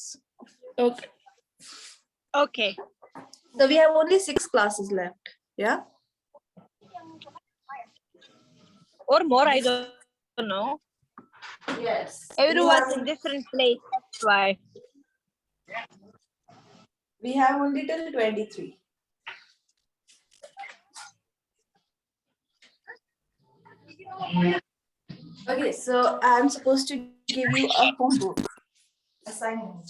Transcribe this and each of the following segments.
classes. Okay. Okay. So we have only 6 classes left. Yeah. Or more, I don't know. Yes. Everyone's in different place. That's why. We have only till 23. Okay, so I'm supposed to give you a homework assignment.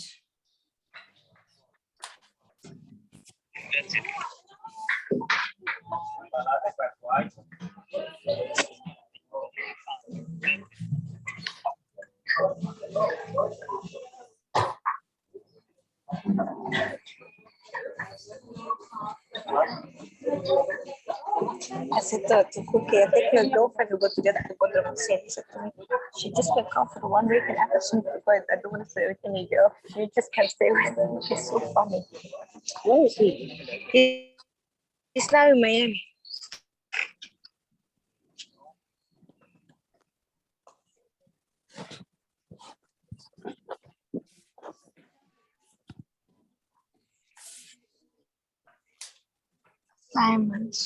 I said to Cookie, I think your girlfriend will go together to go to the same. She said to me, she just can come for 1 week and after she because I don't want to stay with any girl. You just can't stay with me. She's so funny. Where is he? He's now in Miami. Simons.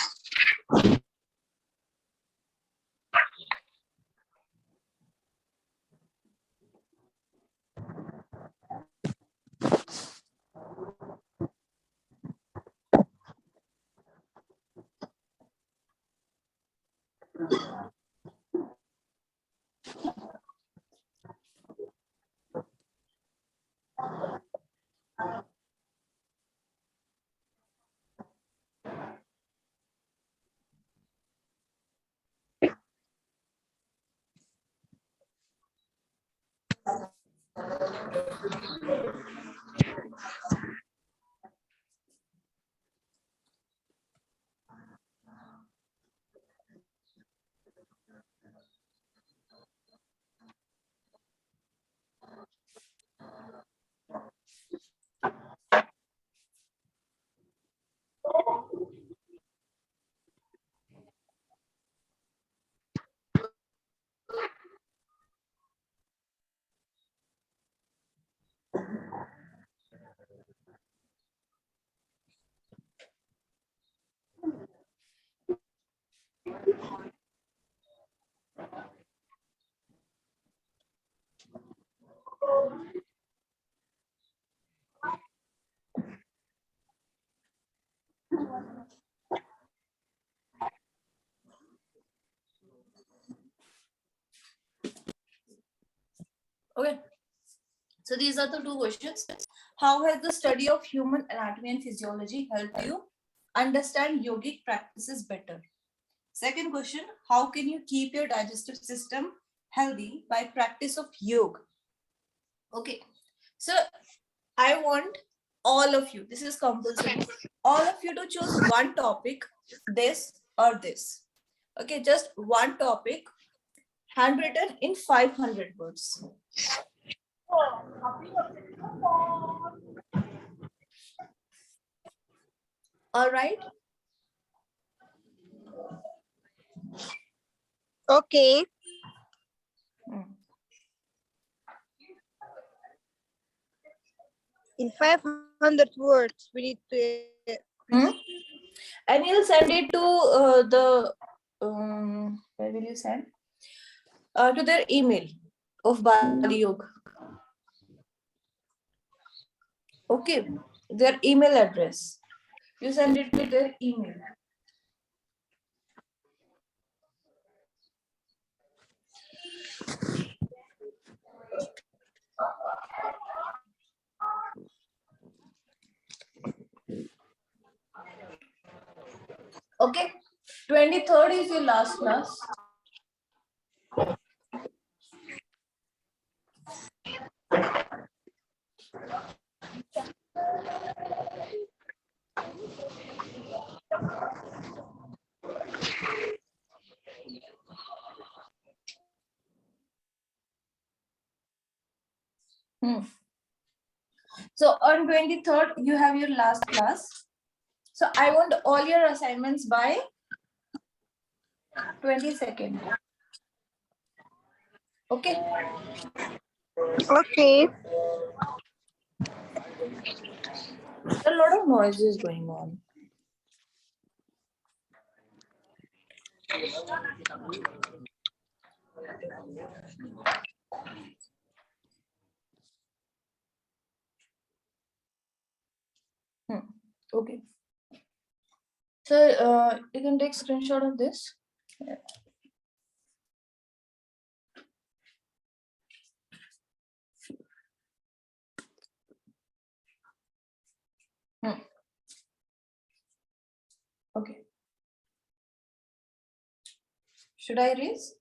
Okay. So these are the 2 questions. How has the study of human anatomy and physiology helped you understand yogic practices better? Second question, how can you keep your digestive system healthy by practice of yoga? Okay. So I want all of you, this is compulsory, all of you to choose one topic, this or this. Okay, just one topic, handwritten in 500 words. All right. Okay. In 500 words, we need to. And you'll send it to where will you send? To their email of Bali Yoga. Okay, their email address. You send it to their email. Okay, 23rd is your last class. So on 23rd, you have your last class. So I want all your assignments by 22nd. Okay. Okay. A lot of noises going on. Okay. So you can take screenshot of this. Yeah. Okay. Should I erase?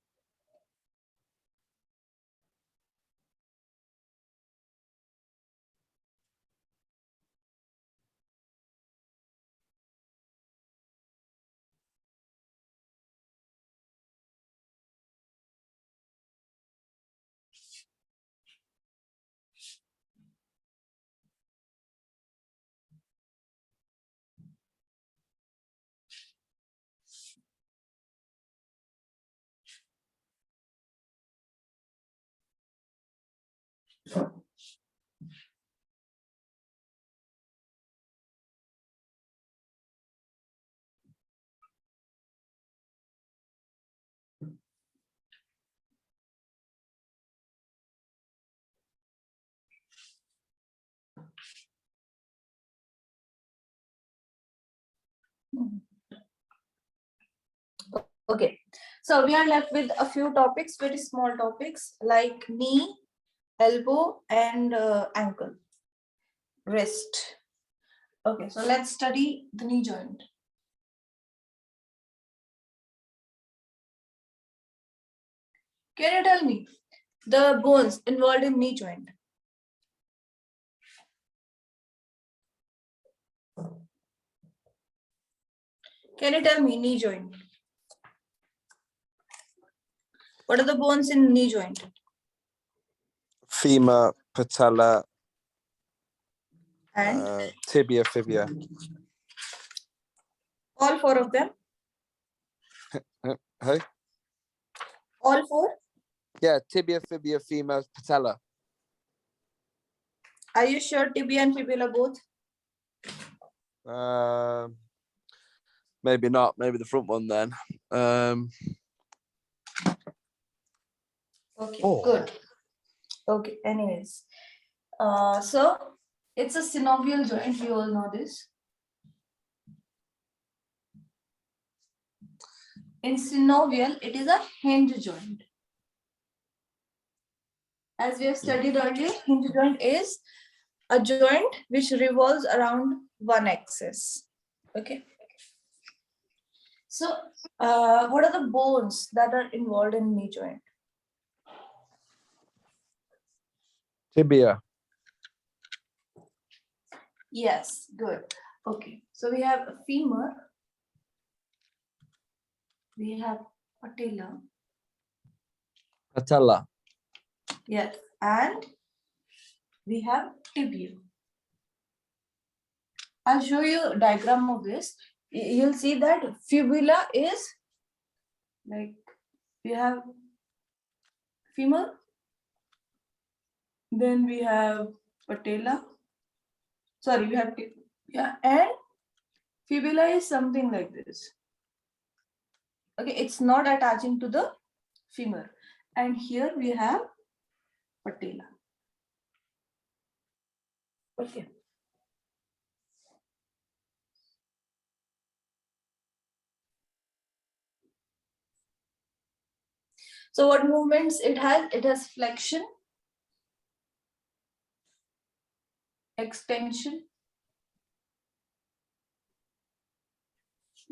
Okay, so we are left with a few topics, very small topics like knee, elbow, and ankle, wrist. Okay, so let's study the knee joint. Can you tell me the bones involved in knee joint? Can you tell me knee joint? What are the bones in knee joint? Femur, patella, And tibia, fibula. all four of them? Hey? All four? Yeah, tibia, fibula, femur, patella. Are you sure tibia and fibula both? Maybe not. Maybe the front one then. Okay, Oh. good. Okay, anyways. So it's a synovial joint, you all know this. In synovial, it is a hinge joint. As we have studied earlier, hinge joint is a joint which revolves around one axis. Okay. So what are the bones that are involved in knee joint? Tibia. Yes, good. Okay, so we have a femur, we have patella, Patella. yes, and we have tibia. I'll show you a diagram of this. You'll see that fibula is like we have femur, then we have patella. Sorry, we have tibia, and fibula is something like this. Okay, it's not attaching to the femur, and here we have patella. Okay. So what movements it has? It has flexion, extension.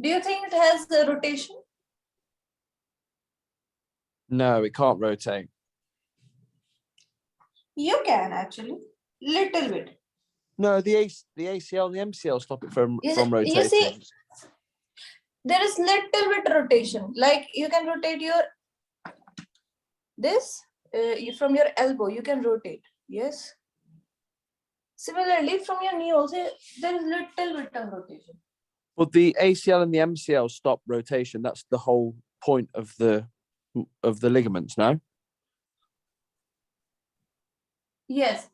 Do you think it has a rotation? No, it can't rotate. You can actually, little bit. No, the ACL and the MCL stop it from You rotating. see, there is little bit rotation. Like you can rotate your this from your elbow. You can rotate. Yes. Similarly, from your knee also there is little bit of rotation. But the ACL and the MCL stop rotation. That's the whole point of the ligaments, no? Yes,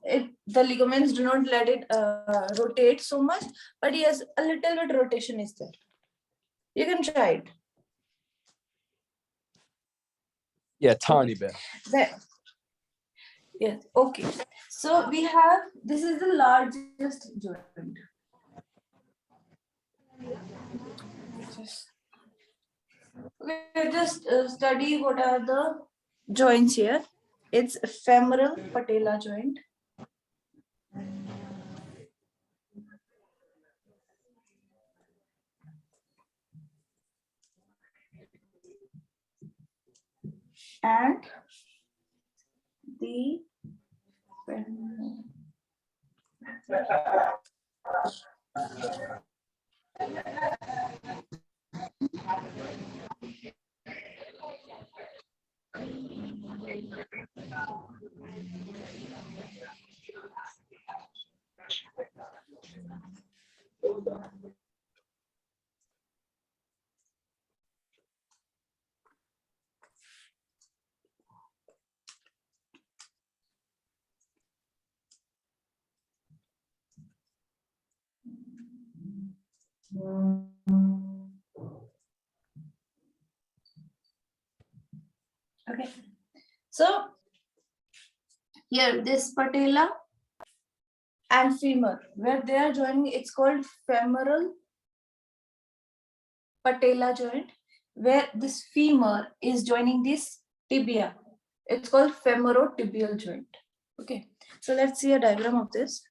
the ligaments do not let it rotate so much, but yes, a little bit rotation is there. You can try it. Yeah, tiny bit. Then, yes, okay. So we have, this is the largest joint. We'll just study what are the joints here. It's femoral patella joint. And the femoral. Okay, so here this patella and femur, where they are joining, it's called femoral patella joint, where this femur is joining this tibia. It's called femorotibial joint. Okay, so let's see a diagram of this.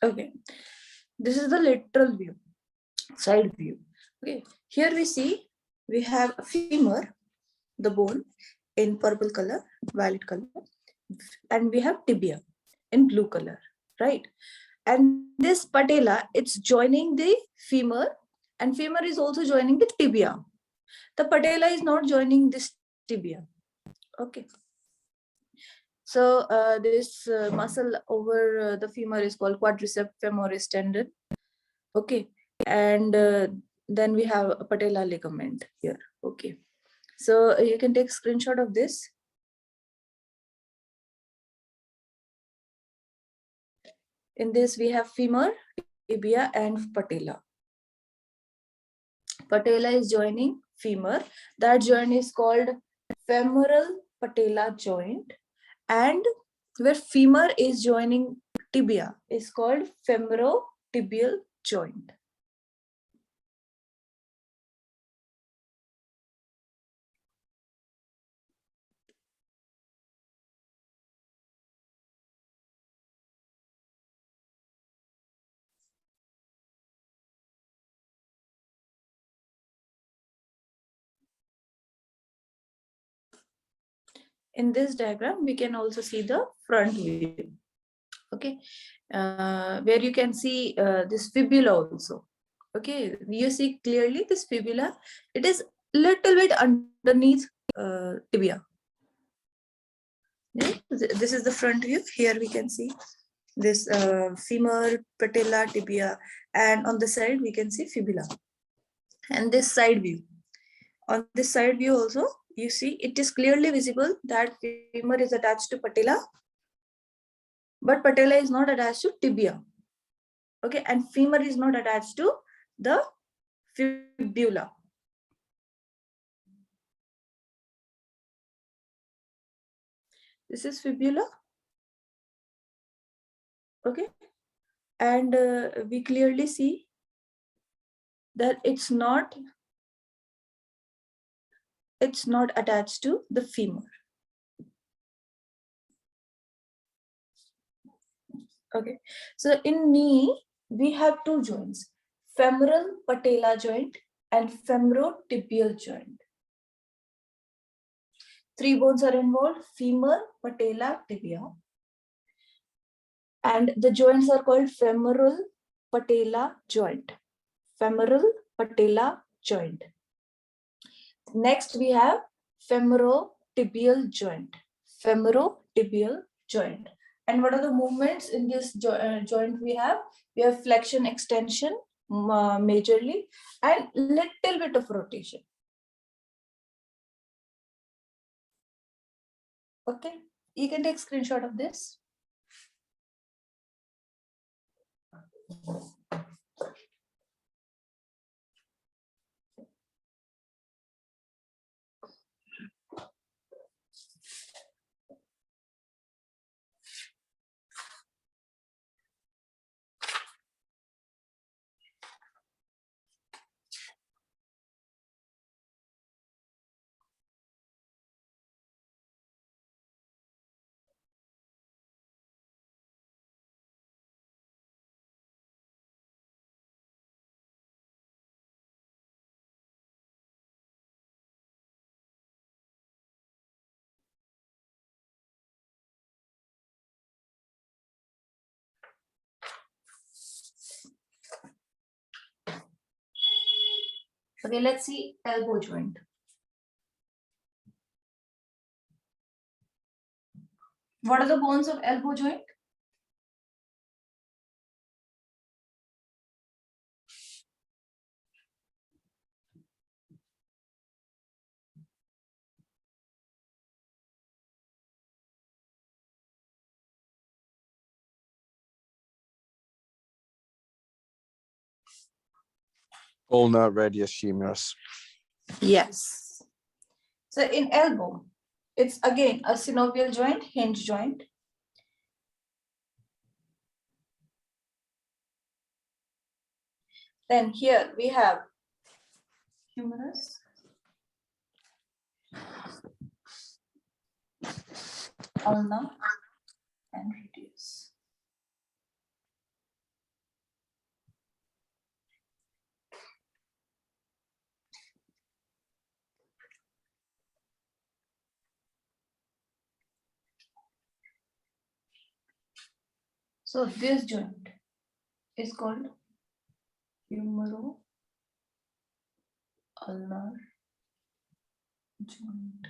Okay, this is the lateral view, side view. Okay, here we see we have a femur, the bone in purple color, violet color, and we have tibia in blue color, right? And this patella, it's joining the femur, and femur is also joining the tibia. The patella is not joining this tibia. Okay. So this muscle over the femur is called quadriceps femoris tendon. Okay, and then we have a patella ligament here. Okay, so you can take a screenshot of this. In this we have femur, tibia, and patella. Patella is joining femur. That joint is called femoral patella joint, and where femur is joining tibia is called femorotibial joint. In this diagram, we can also see the front view. Okay, where you can see this fibula also. Okay, you see clearly this fibula. It is little bit underneath tibia. Yeah? This is the front view. Here we can see this femur, patella, tibia, and on the side we can see fibula. And this side view. On this side view also, you see it is clearly visible that femur is attached to patella, but patella is not attached to tibia. Okay, and femur is not attached to the fibula. This is fibula. Okay, and we clearly see that it's not attached to the femur. Okay, so in knee, we have two joints, femoral patella joint and femorotibial joint. Three bones are involved, femur, patella, tibia. And the joints are called femoral patella joint. Femoral patella joint. Next, we have femorotibial joint. Femorotibial joint. And what are the movements in this joint we have? We have flexion, extension, majorly, and little bit of rotation. Okay, you can take screenshot of this. Okay, let's see elbow joint. What are the bones of elbow joint? Ulna, radius, humerus. Yes. So in elbow, it's again a synovial joint, hinge joint. Then here we have humerus, ulna, and radius. So this joint is called humero-ulnar joint.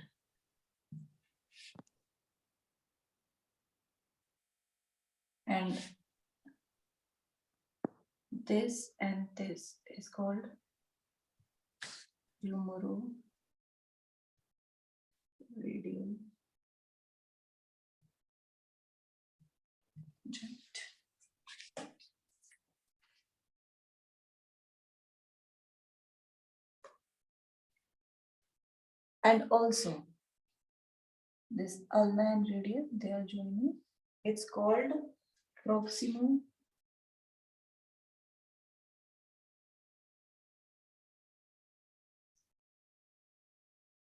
And this is called humero-radial joint. And also this ulna and radius, they are joining. It's called proximal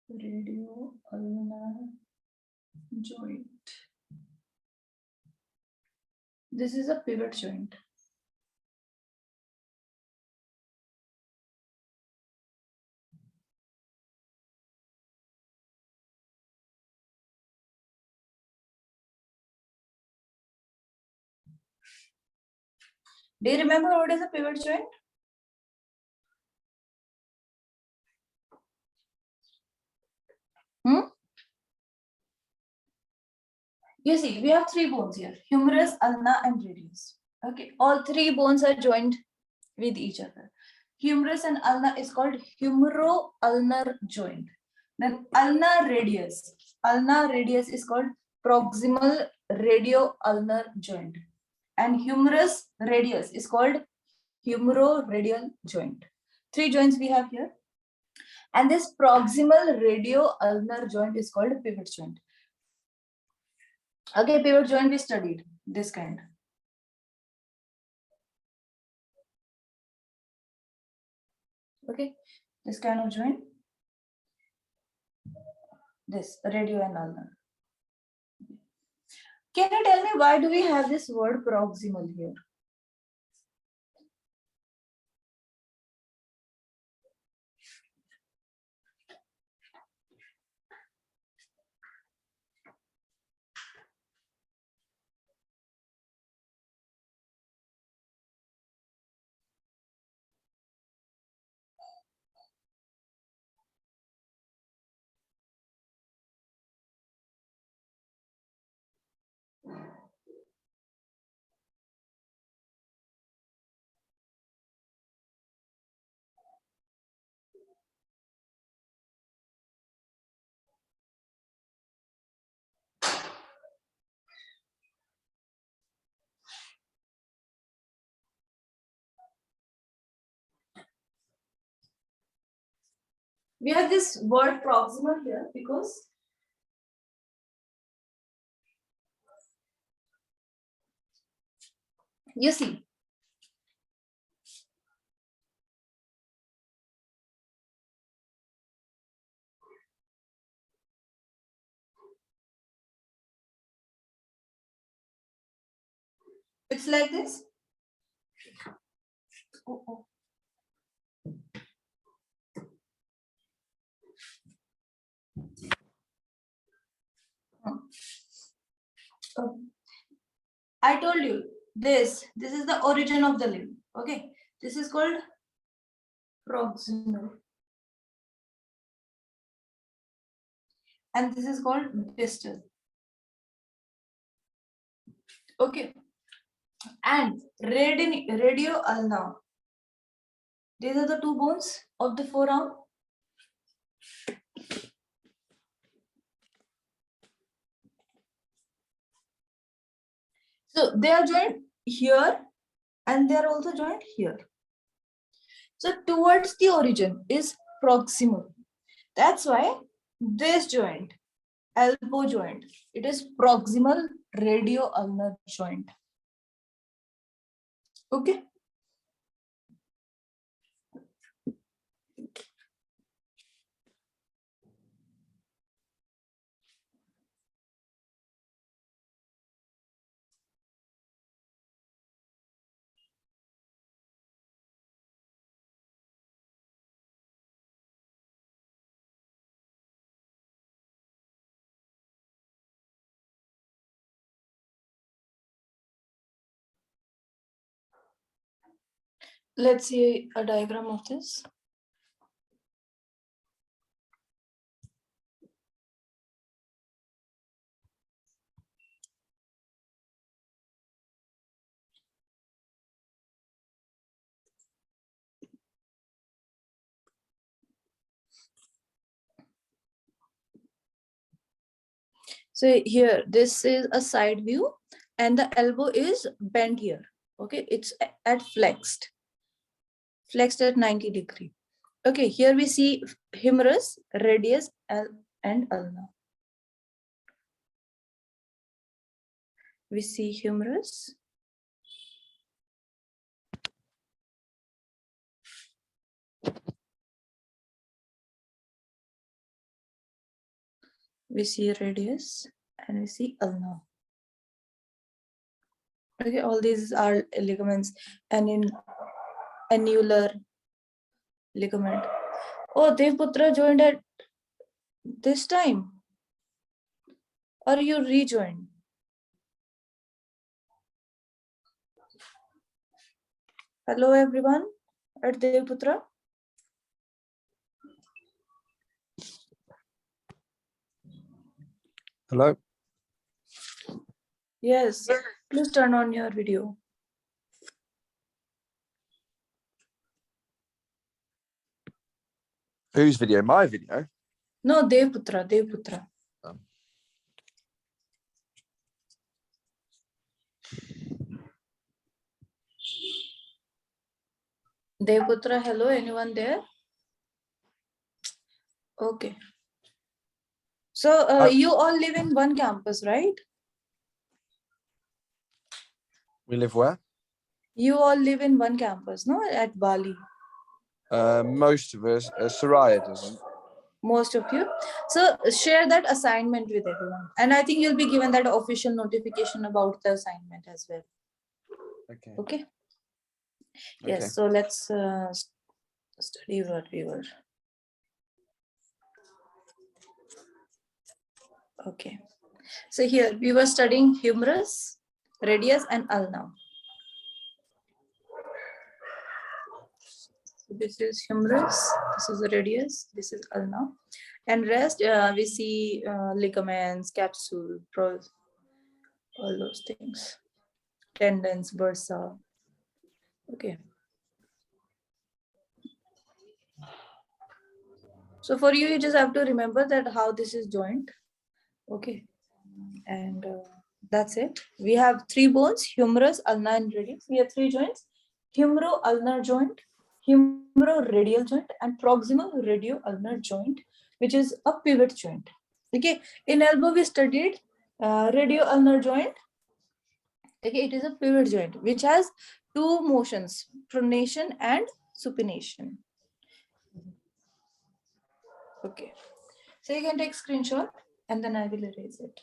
radio-ulnar joint. This is a pivot joint. Do you remember what is a pivot joint? You see, we have three bones here, humerus, ulna, and radius. Okay, all three bones are joined with each other. Humerus and ulna is called humero-ulnar joint. Then ulna radius is called proximal radio-ulnar joint. And humerus radius is called humero-radial joint. Three joints we have here. And this proximal radio-ulnar joint is called pivot joint. Okay, pivot joint we studied this kind. Okay, this kind of joint. This radio and ulnar. Can you tell me why do we have this word proximal here? We have this word proximal here because you see, it's like this. Oh, oh. I told you this is the origin of the limb. Okay, this is called proximal, and this is called distal. Okay, and radio ulna. These are the two bones of the forearm. So they are joined here and they are also joined here. So towards the origin is proximal. That's why this joint, elbow joint, it is proximal radio-ulnar joint. Okay. Let's see a diagram of this. So here, this is a side view and the elbow is bent here. Okay, it's at flexed at 90 degree. Okay, here we see humerus, radius, and ulna. We see humerus. We see radius and we see ulna. Okay, all these are ligaments and in annular ligament. Oh, Devputra joined at this time, or you rejoined? Hello, everyone at Devputra. Hello. Yes, please turn on your video. Whose video? My video? No, Devputra. Devputra, hello, anyone there? Okay. So you all live in one campus, right? We live where? You all live in one campus, no? At Bali. Most of us. Soraya doesn't. most of you. So share that assignment with everyone. And I think you'll be given that official notification about the assignment as well. Okay. Okay. Okay. Yes. So let's study what we were. Okay. So here we were studying humerus, radius, and ulna. So this is humerus, this is the radius, this is ulna, and rest we see ligaments, capsule, all those things, tendons, bursa. Okay. So for you, you just have to remember that how this is joined. Okay. And that's it. We have three bones: humerus, ulna, and radius. We have three joints: humero-ulnar joint, humero-radial joint, and proximal-radio-ulnar joint, which is a pivot joint. Okay. In elbow, we studied radio-ulnar joint. Okay, it is a pivot joint which has two motions: pronation and supination. Okay. So you can take screenshot and then I will erase it.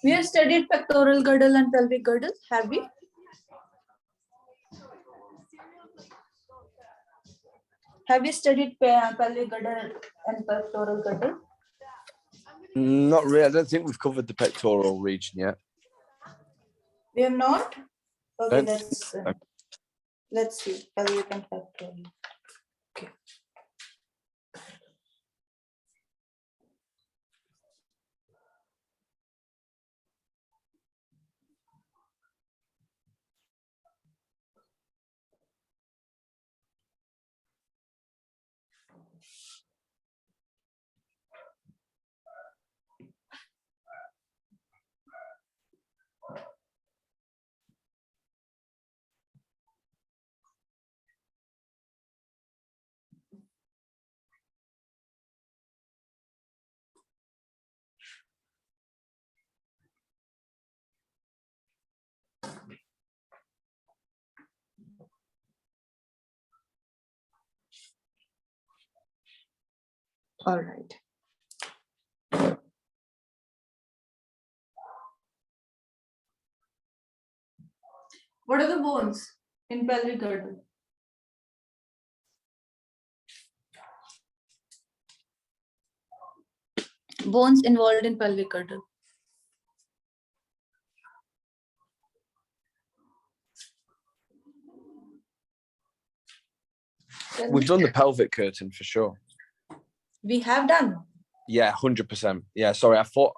We have studied pectoral girdle and pelvic girdle, have we? Have you studied pelvic girdle and pectoral girdle? Not really. I don't think we've covered the pectoral region yet. We have not? Okay, Don't let's see. Pelvic and pectoral. Okay. All right. What are the bones in pelvic girdle? Bones involved in pelvic girdle. We've done the pelvic curtain for sure. We have done. Yeah, 100%. Yeah, sorry, I thought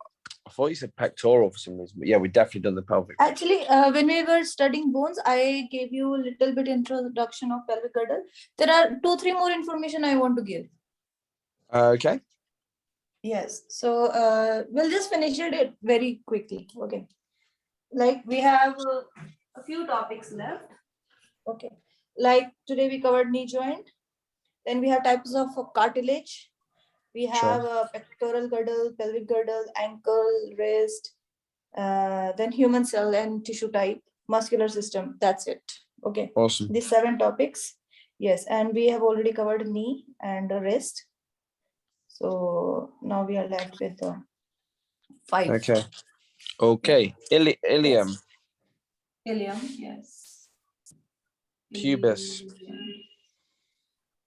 you said pectoral for some reason, but yeah, we definitely done the pelvic. Actually, when we were studying bones, I gave you a little bit introduction of pelvic girdle. There are 2-3 more information I want to give. Okay. Yes. So we'll just finish it very quickly. Okay. Like we have a few topics left. Okay. Like today we covered knee joint. Then we have types of cartilage. We have pectoral girdle, pelvic girdle, ankle, wrist, then human cell and tissue type, muscular system. That's it. Okay. Awesome. These 7 topics. Yes. And we have already covered knee and wrist. So now we are left with 5. Okay. Okay. Ilium. Ilium, yes. Pubis.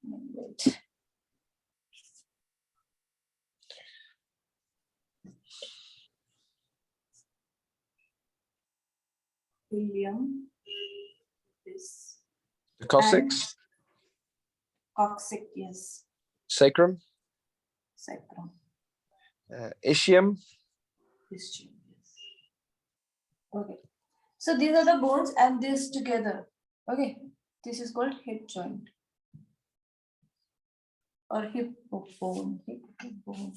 Wait. Ilium. This. The coccyx. Coccyx, yes. Sacrum. Sacrum. Ischium. Ischium, yes. Okay. So these are the bones and this together. Okay. This is called hip joint. Or hip bone. Hip bone.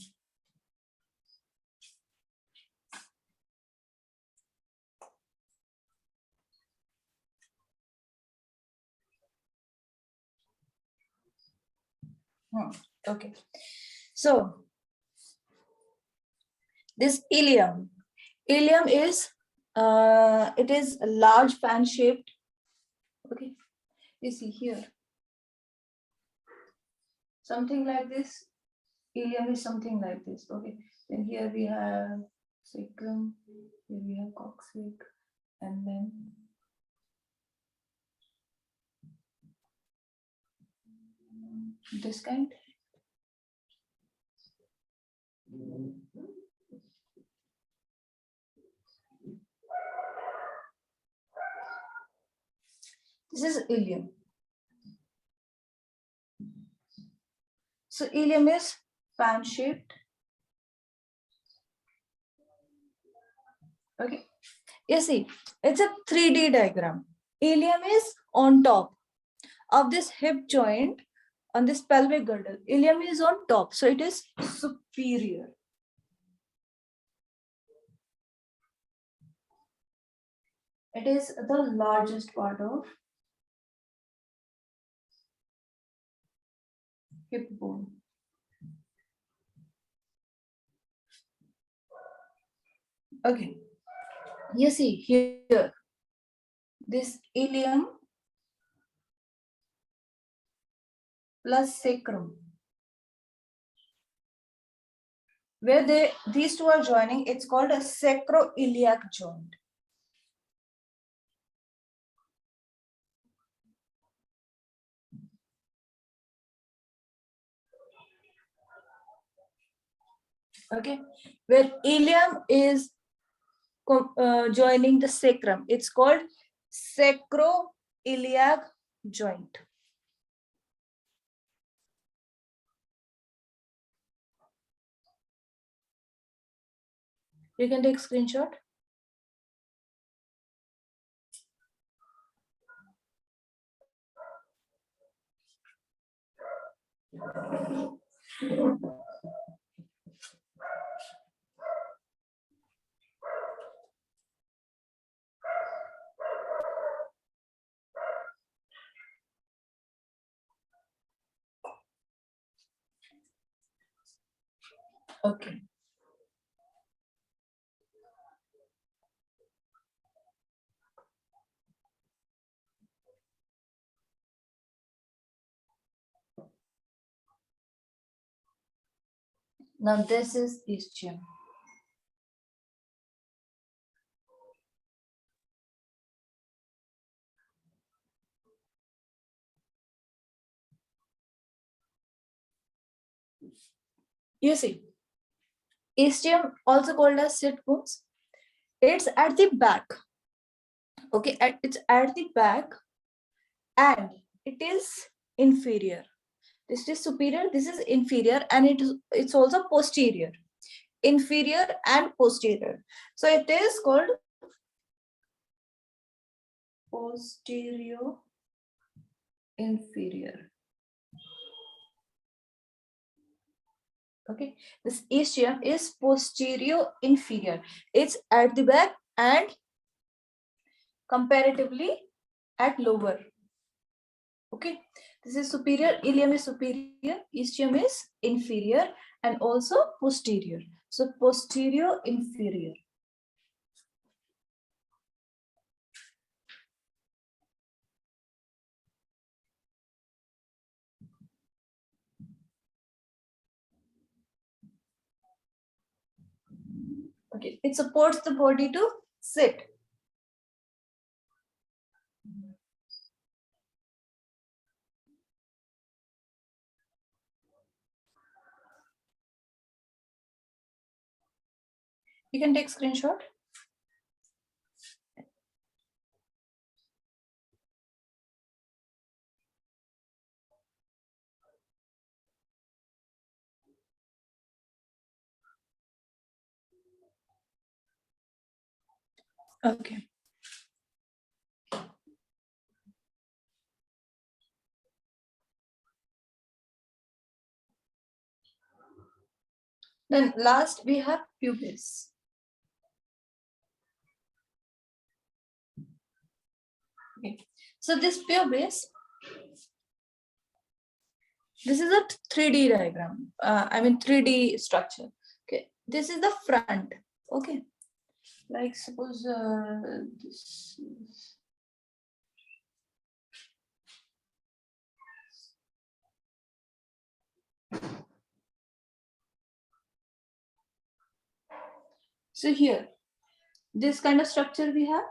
Okay. So This ilium. Ilium is it is a large fan shaped. Okay, you see here something like this. Ilium is something like this. Okay, then here we have sacrum, here we have coccyx, and then this kind. This is ilium. So ilium is fan shaped. Okay, you see, it's a 3D diagram. Ilium is on top of this hip joint on this pelvic girdle. Ilium is on top, so it is superior. It is the largest part of hip bone. Okay, you see here, this ilium plus sacrum, where these two are joining, it's called a sacroiliac joint. Okay, where ilium is joining the sacrum, it's called sacroiliac joint. You can take screenshot. Okay. Now this is ischium. You see, ischium, also called as sit bones, it's at the back. Okay, it's at the back and it is inferior. This is superior, this is inferior, and it's also posterior. Inferior and posterior. So it is called posterior inferior. Okay, this ischium is posterior inferior. It's at the back and comparatively at lower. Okay, this is superior, ilium is superior, ischium is inferior, and also posterior. So posterior inferior. Okay, it supports the body to sit. You can take screenshot. Okay. Then last we have pubis. Okay. So this pubis, this is a 3D diagram. I mean 3D structure. Okay. This is the front. Okay. Like suppose this is. So here, this kind of structure we have.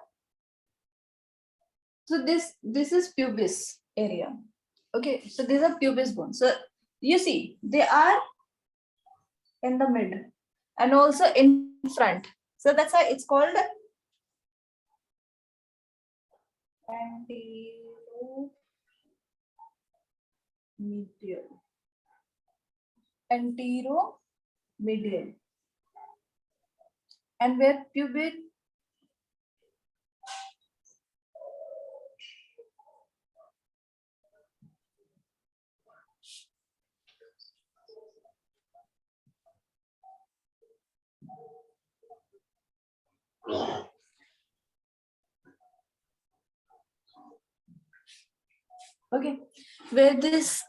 So this is pubis area. Okay, so these are pubis bones. So you see, they are in the mid and also in front. So that's why it's called anteromedial. Anteromedial. And where pubic okay, where this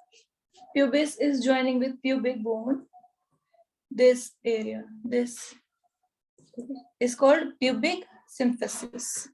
pubis is joining with pubic bone, this area, this is called pubic symphysis.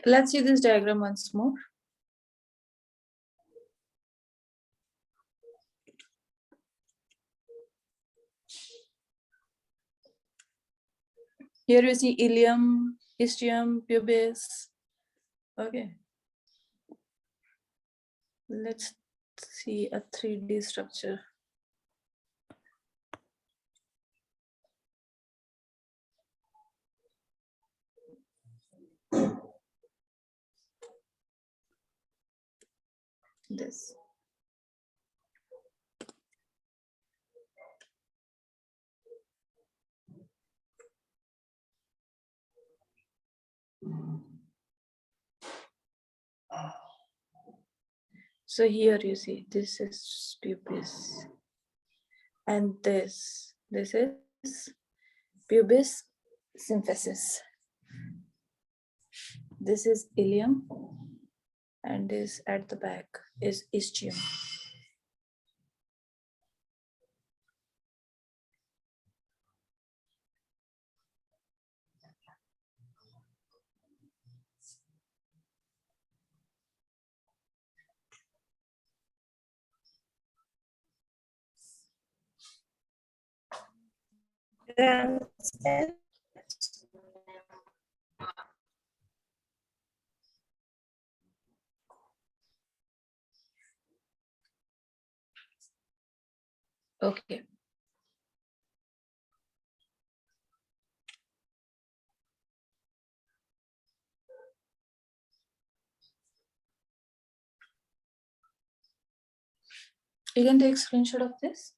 Let's see this diagram once more. Here you see ilium, ischium, pubis. Okay. Let's see a 3D structure. This. So here you see this is pubis, and this is pubis symphysis. This is ilium, and this at the back is ischium. Okay. You can take screenshot of this.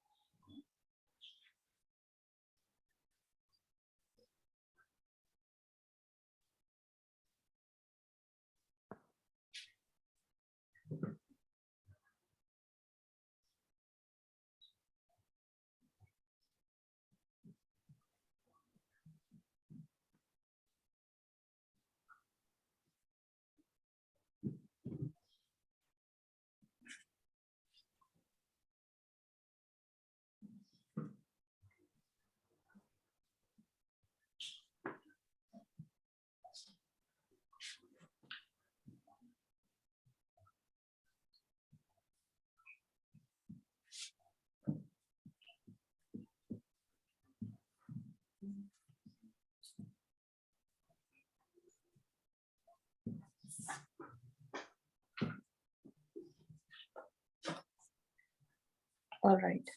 All right.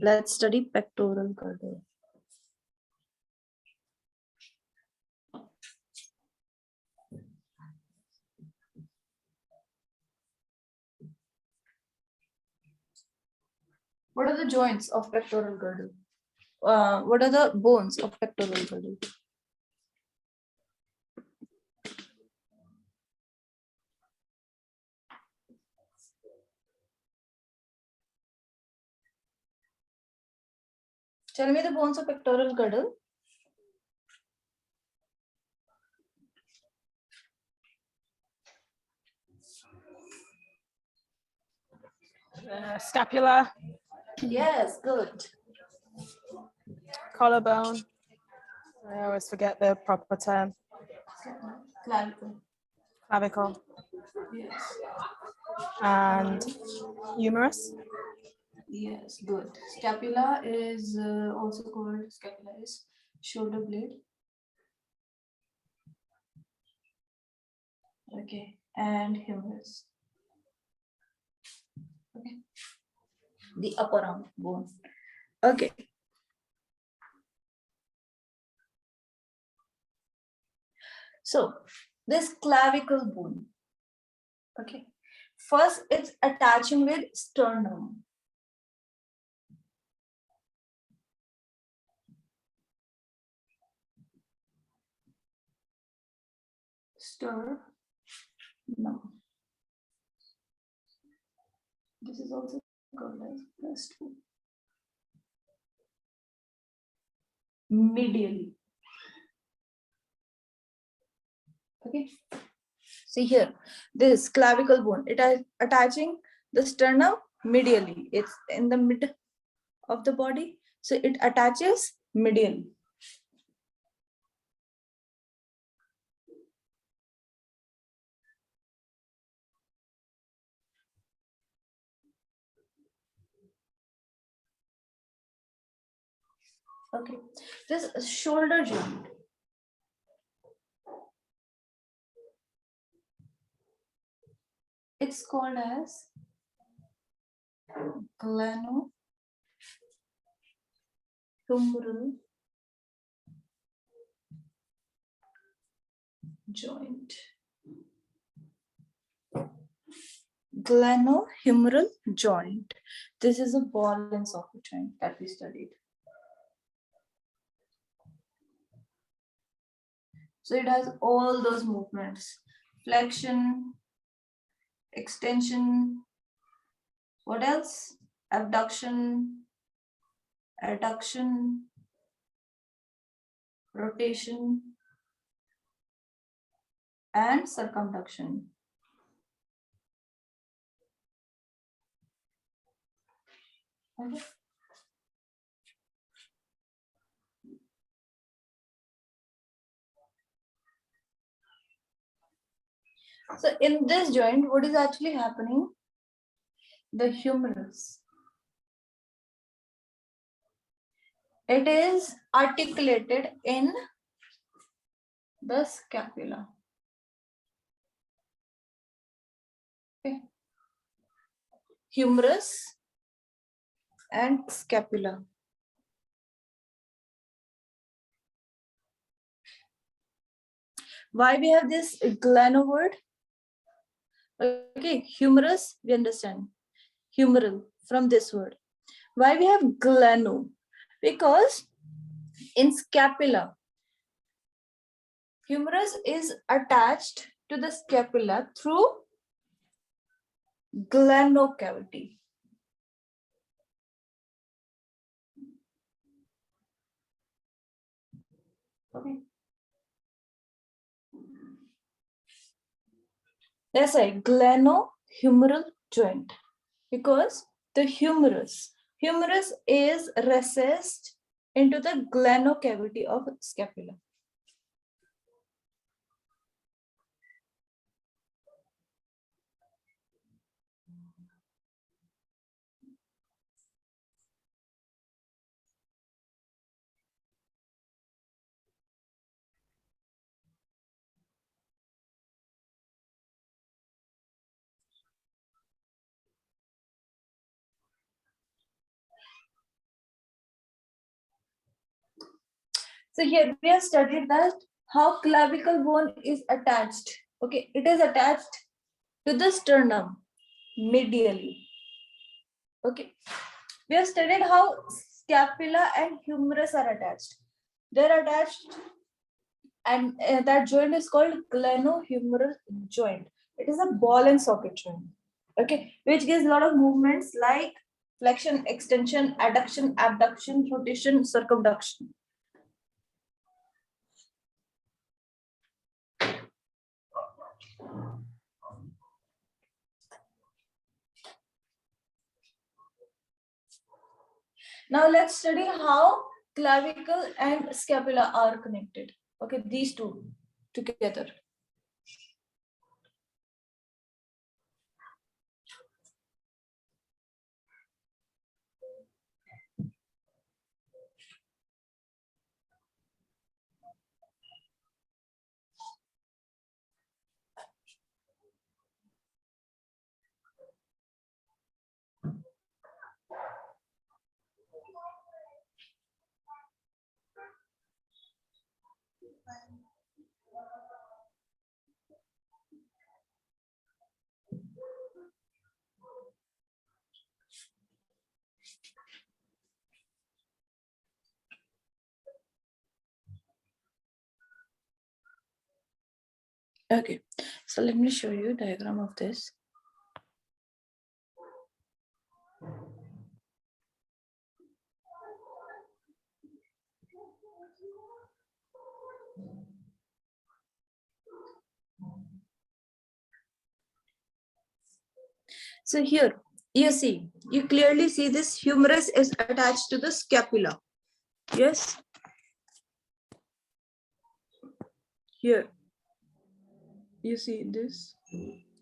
Let's study pectoral girdle. What are the joints of pectoral girdle? What are the bones of pectoral girdle? Tell me the bones of pectoral girdle. Scapula, Yes, good. collarbone. I always forget the proper term. Clavicle. Clavicle Yes. and humerus. Yes, good. Scapula is also called scapula is shoulder blade. Okay, and humerus. Okay, the upper arm bone. Okay. So this clavicle bone. Okay. First, it's attaching with sternum. No. This is also called as +2. Medially. Okay. See here, this clavicle bone, it is attaching the sternum medially. It's in the mid of the body. So it attaches medially. Okay. This shoulder joint. It's called as glenohumeral joint. Glenohumeral joint. This is a ball and socket joint that we studied. So it has all those movements: flexion, extension, what else? Abduction, adduction, rotation, and circumduction. Okay. So in this joint, what is actually happening? The humerus. It is articulated in the scapula. Okay. Humerus and scapula. Why we have this gleno word? Okay, humerus, we understand. Humeral from this word. Why we have gleno? Because in scapula, humerus is attached to the scapula through gleno cavity. Okay. That's a glenohumeral joint, because the humerus is recessed into the gleno cavity of scapula. So here we have studied that how clavicle bone is attached. Okay, it is attached to the sternum medially. Okay, we have studied how scapula and humerus are attached. They're attached, and that joint is called glenohumeral joint. It is a ball and socket joint. Okay, which gives a lot of movements like flexion, extension, adduction, abduction, rotation, circumduction. Now let's study how clavicle and scapula are connected. Okay, these two together. Okay, so let me show you a diagram of this. So here you clearly see this humerus is attached to the scapula. Yes. Here you see this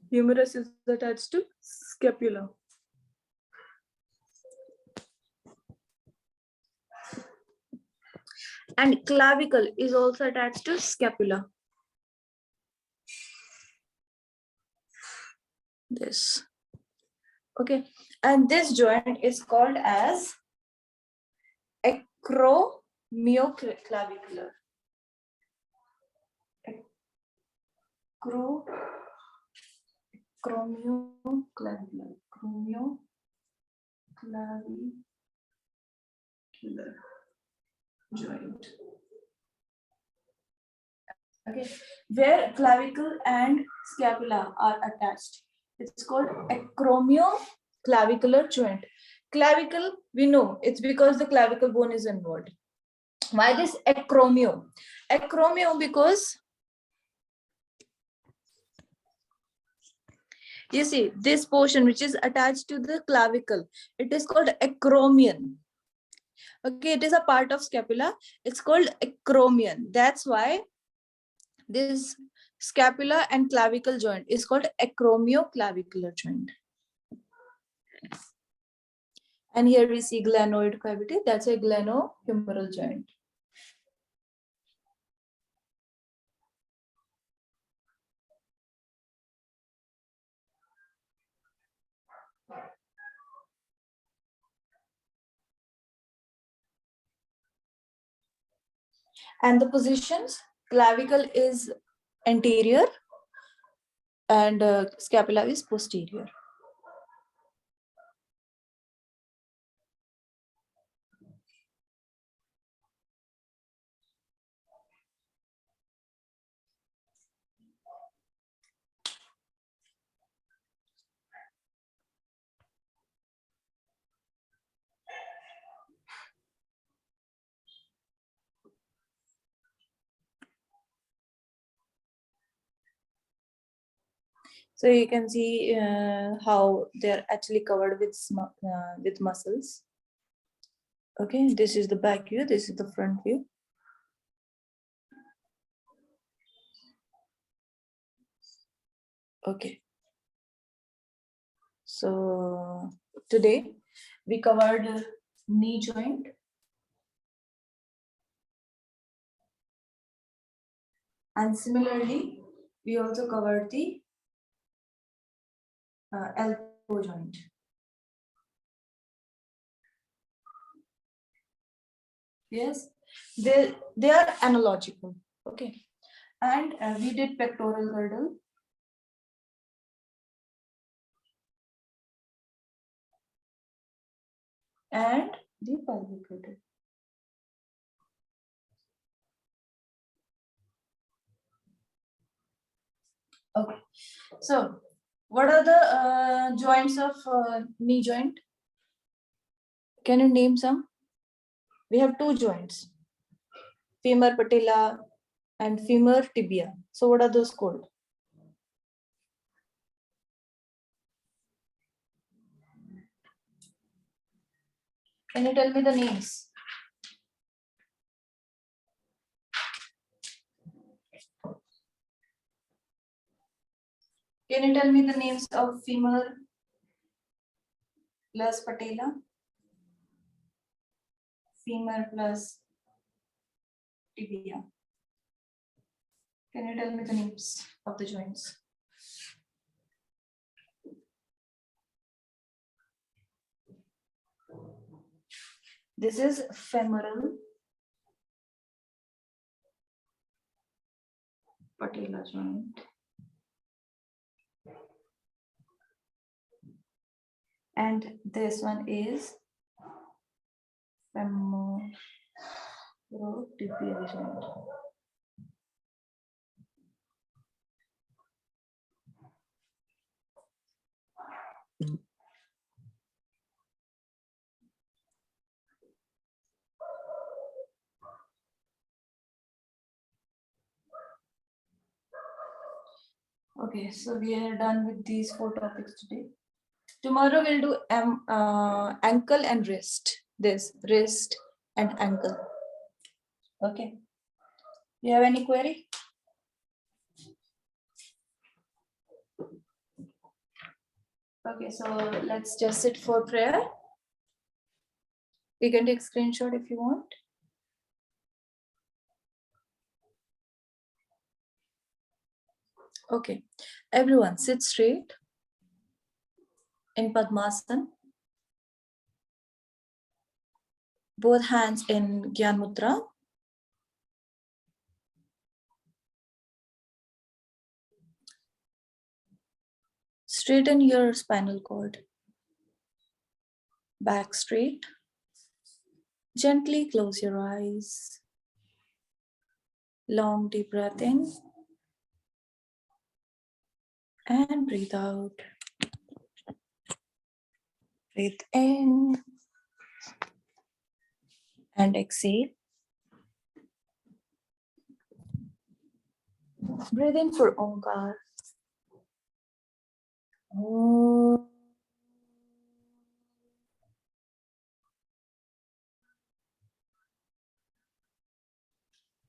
humerus is attached to scapula. And clavicle is also attached to scapula. This. Okay, and this joint is called as acromioclavicular. Acromioclavicular. Acromioclavicular joint. Okay, where clavicle and scapula are attached. It's called acromioclavicular joint. Clavicle, we know it's because the clavicle bone is involved. Why this acromio? Acromio because you see this portion which is attached to the clavicle, it is called acromion. Okay, it is a part of scapula. It's called acromion. That's why this scapula and clavicle joint is called acromioclavicular joint. And here we see glenoid cavity. That's a glenohumeral joint. And the positions, clavicle is anterior and scapula is posterior. So you can see how they're actually covered with muscles. Okay, this is the back view, this is the front view. Okay. So today we covered knee joint. And similarly, we also covered the elbow joint. Yes, they are analogical. Okay, and we did pectoral girdle. And the pelvic girdle. Okay, so what are the joints of knee joint? Can you name some? We have two joints, femur patella and femur tibia. So what are those called? Can you tell me the names? Can you tell me the names of femur plus patella? Femur plus tibia. Can you tell me the names of the joints? This is femoral patella joint. And this one is femoral tibial joint. Okay, so we are done with these 4 topics today. Tomorrow we'll do ankle and wrist. This wrist and ankle. Okay. You have any query? Okay, so let's just sit for prayer. You can take screenshot if you want. Okay, everyone sit straight in Padmasana. Both hands in Gyan Mudra. Straighten your spinal cord. Back straight. Gently close your eyes. Long deep breath in. And breathe out. Breathe in. And exhale. Breathe in for Omkar. Om.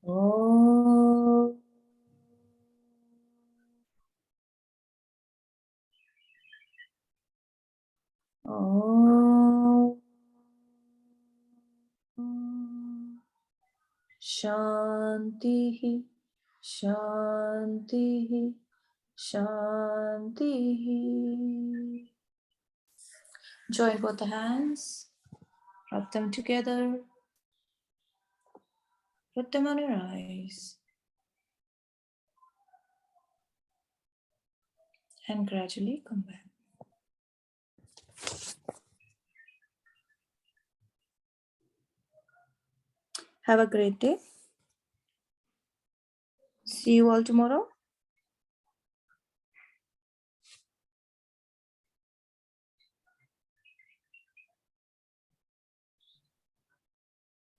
Om. Om. Shanti, Shanti, Shanti. Join both the hands, rub them together, put them on your eyes, and gradually come back. Have a great day. See you all tomorrow.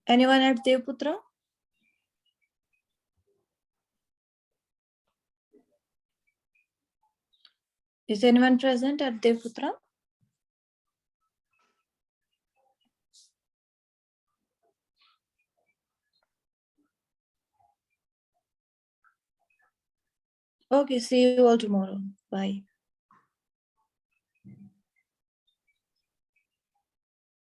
Anyone at Devputra? Is anyone present at Devputra? Okay, see you all tomorrow. Bye.